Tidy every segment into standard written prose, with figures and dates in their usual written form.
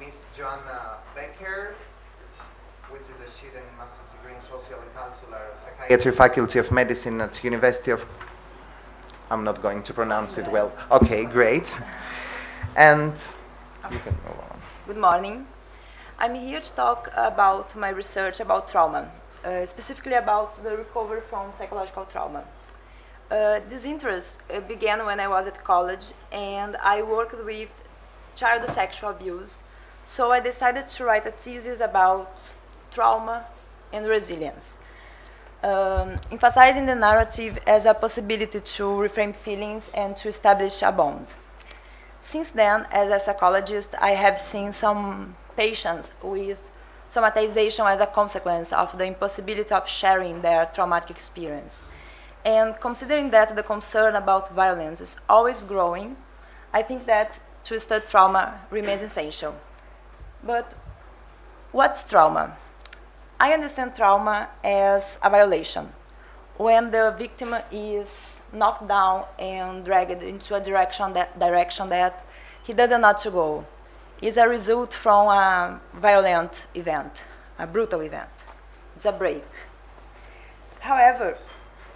Miss J Becker, which is a student master's degree in social and cultural psychiatry faculty of medicine at University of. I'm not going to pronounce it well. Okay, great. And you can move on. Good morning. I'm here to talk about my research about trauma, specifically about the recovery from psychological trauma. This interest began when I was at college and I worked with child sexual abuse, so I decided to write a thesis about trauma and resilience, emphasizing the narrative as a possibility to reframe feelings and to establish a bond. Since then, as a psychologist, I have seen some patients with somatization as a consequence of the impossibility of sharing their traumatic experience. And considering that the concern about violence is always growing, I think that to study trauma remains essential. But what's trauma? I understand trauma as a violation, when the victim is knocked down and dragged into a direction that he doesn't want to go. It's a result from a violent event, a brutal event. It's a break. However,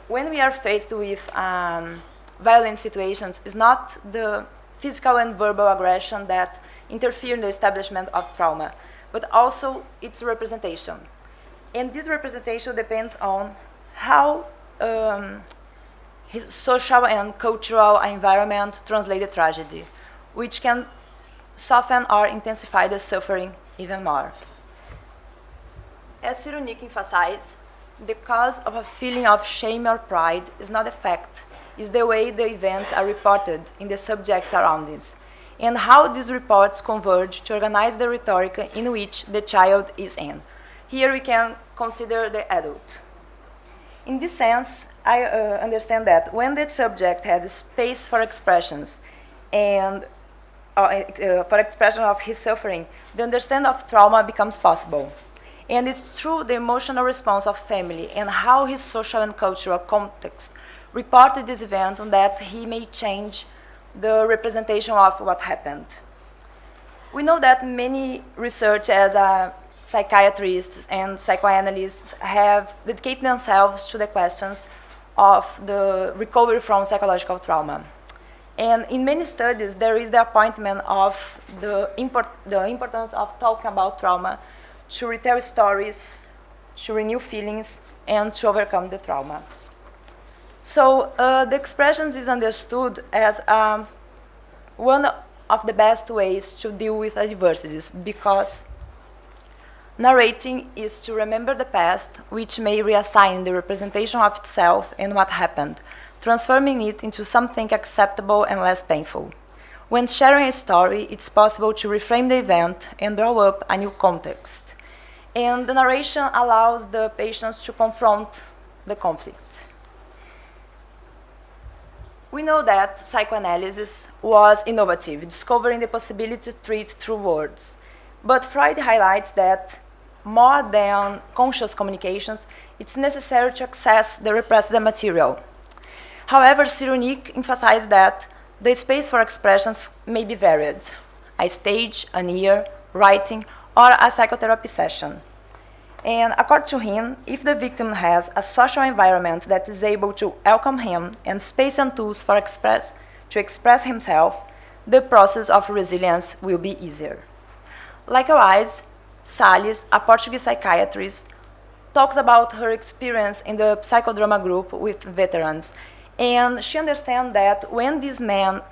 when we are faced with violent situations, it's not the physical and verbal aggression that interfere in the establishment of trauma, but also its representation. And this representation depends on how his social and cultural environment translate the tragedy, which can soften or intensify the suffering even more. As Cyrulnik emphasized, the cause of a feeling of shame or pride is not a fact, it's the way the events are reported in the subject's surroundings, and how these reports converge to organize the rhetoric in which the child is in. Here we can consider the adult. In this sense, I understand that when the subject has space for expressions and for expression of his suffering, the understanding of trauma becomes possible. And it's through the emotional response of family and how his social and cultural context reported this event that he may change the representation of what happened. We know that many research as psychiatrists and psychoanalysts have dedicated themselves to the questions of the recovery from psychological trauma. And in many studies, there is the appointment of the importance of talking about trauma to retell stories, to renew feelings, and to overcome the trauma. So the expressions is understood as one of the best ways to deal with adversities, because narrating is to remember the past, which may reassign the representation of itself and what happened, transforming it into something acceptable and less painful. When sharing a story, it's possible to reframe the event and draw up a new context. And the narration allows the patients to confront the conflict. We know that psychoanalysis was innovative, discovering the possibility to treat through words. But Freud highlights that more than conscious communications, it's necessary to access the repressed material. However, Cyrulnik emphasized that the space for expressions may be varied: a stage, an ear, writing, or a psychotherapy session. And according to him, if the victim has a social environment that is able to welcome him and space and tools to express himself, the process of resilience will be easier. Likewise, Salles, a Portuguese psychiatrist, talks about her experience in the psychodrama group with veterans. And she understands that when these men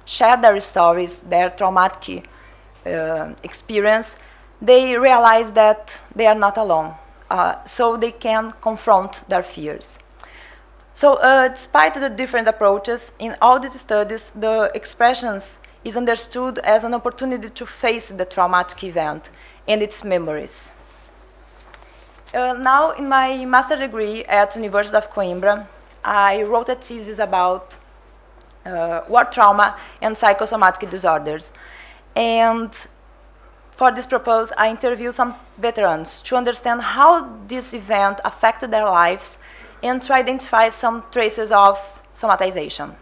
share their stories, their traumatic experience, they realize that they are not alone, so they can confront their fears. So despite the different approaches, in all these studies, the expressions is understood as an opportunity to face the traumatic event and its memories. Now, in my master's degree at University of Coimbra, I wrote a thesis about war trauma and psychosomatic disorders. And for this purpose, I interviewed some veterans to understand how this event affected their lives and to identify some traces of somatization.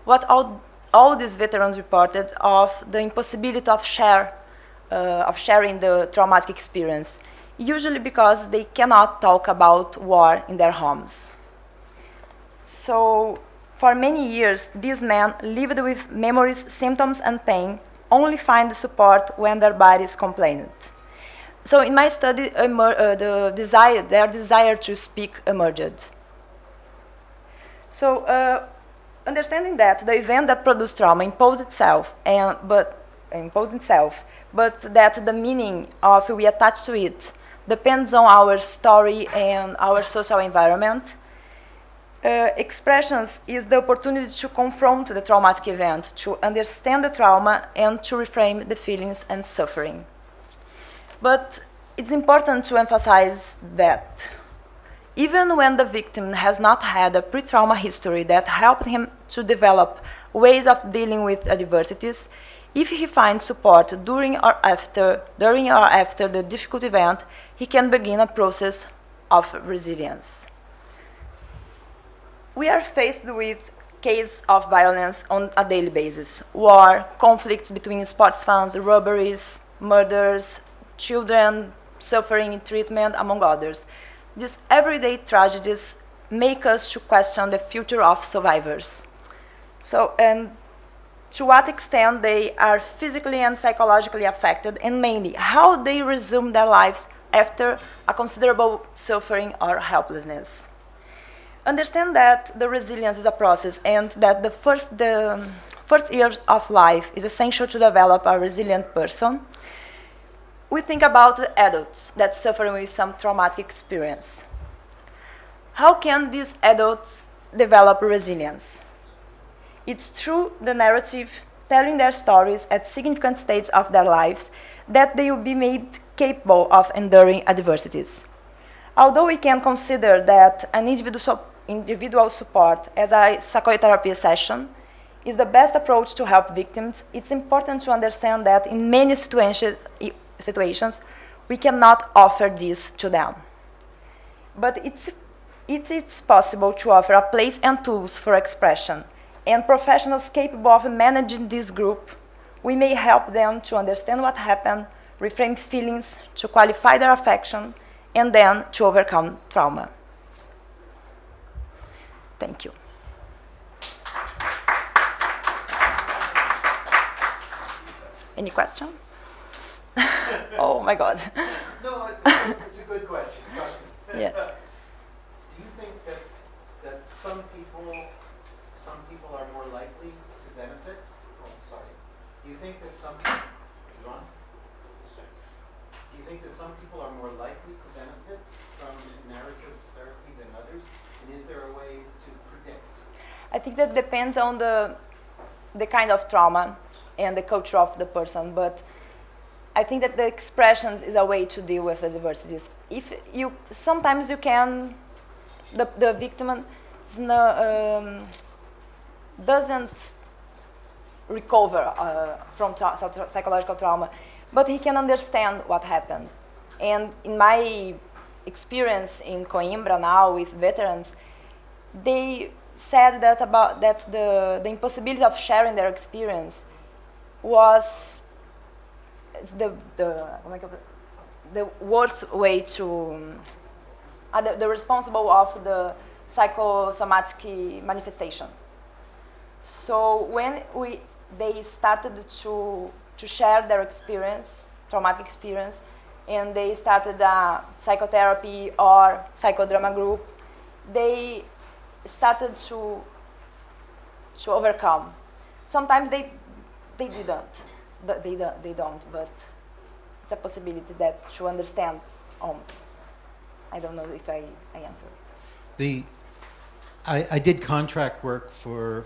What all these veterans reported of the impossibility of share of sharing the traumatic experience, usually because they cannot talk about war in their homes. So, for many years, these men lived with memories, symptoms, and pain, only find support when their bodies complained. So, in my study, their desire to speak emerged. So, understanding that the event that produced trauma imposed itself, but that the meaning of we attach to it depends on our story and our social environment. Expressions is the opportunity to confront the traumatic event, to understand the trauma, and to reframe the feelings and suffering. But it's important to emphasize that even when the victim has not had a pre-trauma history that helped him to develop ways of dealing with adversities, if he finds support during or after the difficult event, he can begin a process of resilience. We are faced with cases of violence on a daily basis: war, conflicts between sports fans, robberies, murders, children suffering in treatment, among others. These everyday tragedies make us to question the future of survivors. So, and to what extent they are physically and psychologically affected, and mainly how they resume their lives after a considerable suffering or helplessness. Understand that the resilience is a process, and that the first years of life is essential to develop a resilient person. We think about the adults that suffer with some traumatic experience. How can these adults develop resilience? It's through the narrative, telling their stories at significant stages of their lives, that they will be made capable of enduring adversities. Although we can consider that an individual support as a psychotherapy session is the best approach to help victims, it's important to understand that in many situations we cannot offer this to them. But it is possible to offer a place and tools for expression, and professionals capable of managing this group. We may help them to understand what happened, reframe feelings, to qualify their affection, and then to overcome trauma. Thank you. Any question? Oh my God. No, it's a good question. Trust me. Yes. Do you think that some people are more likely to benefit? Oh, sorry. Do you think that some is it on? Do you think that some people are more likely to benefit from narrative therapy than others? And is there a way to predict? I think that depends on the kind of trauma and the culture of the person, but I think that the expressions is a way to deal with the diversities. Sometimes you can, the victim doesn't recover from psychological trauma, but he can understand what happened. And in my experience in Coimbra now with veterans, they said that the impossibility of sharing their experience was the worst way to the responsible of the psychosomatic manifestation. So when they started to share their experience, traumatic experience, and they started a psychotherapy or psychodrama group, they started to overcome. Sometimes they don't, but it's a possibility that to understand. I don't know if I answered. I did contract work for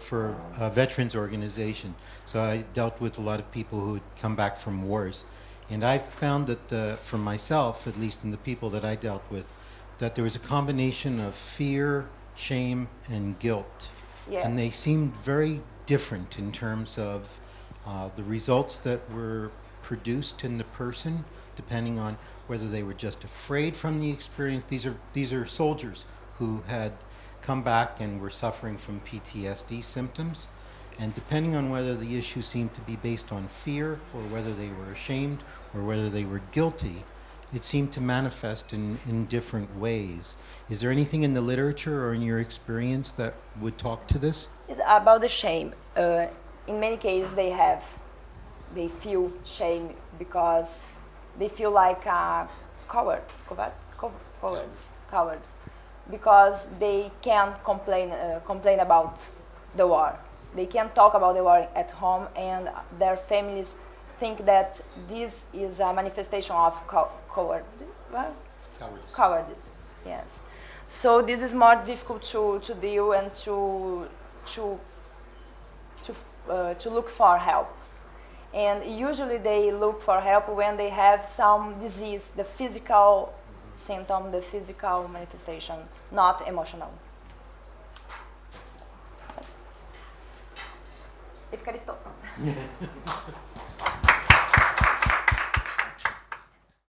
a veterans organization, so I dealt with a lot of people who had come back from wars. And I found that for myself, at least in the people that I dealt with, that there was a combination of fear, shame, and guilt. Yeah. And they seemed very different in terms of the results that were produced in the person, depending on whether they were just afraid from the experience. These are soldiers who had come back and were suffering from PTSD symptoms, And depending on whether the issue seemed to be based on fear or whether they were ashamed or whether they were guilty, it seemed to manifest in different ways. Is there anything in the literature or in your experience that would talk to this? It's about the shame. In many cases, they feel shame because they feel like cowards, because they can't complain about the war. They can't talk about the war at home, and their families think that this is a manifestation of cowardice. Yes. So this is more difficult to deal and to look for help. And usually they look for help when they have some disease, the physical symptom, the physical manifestation, not emotional. E ficar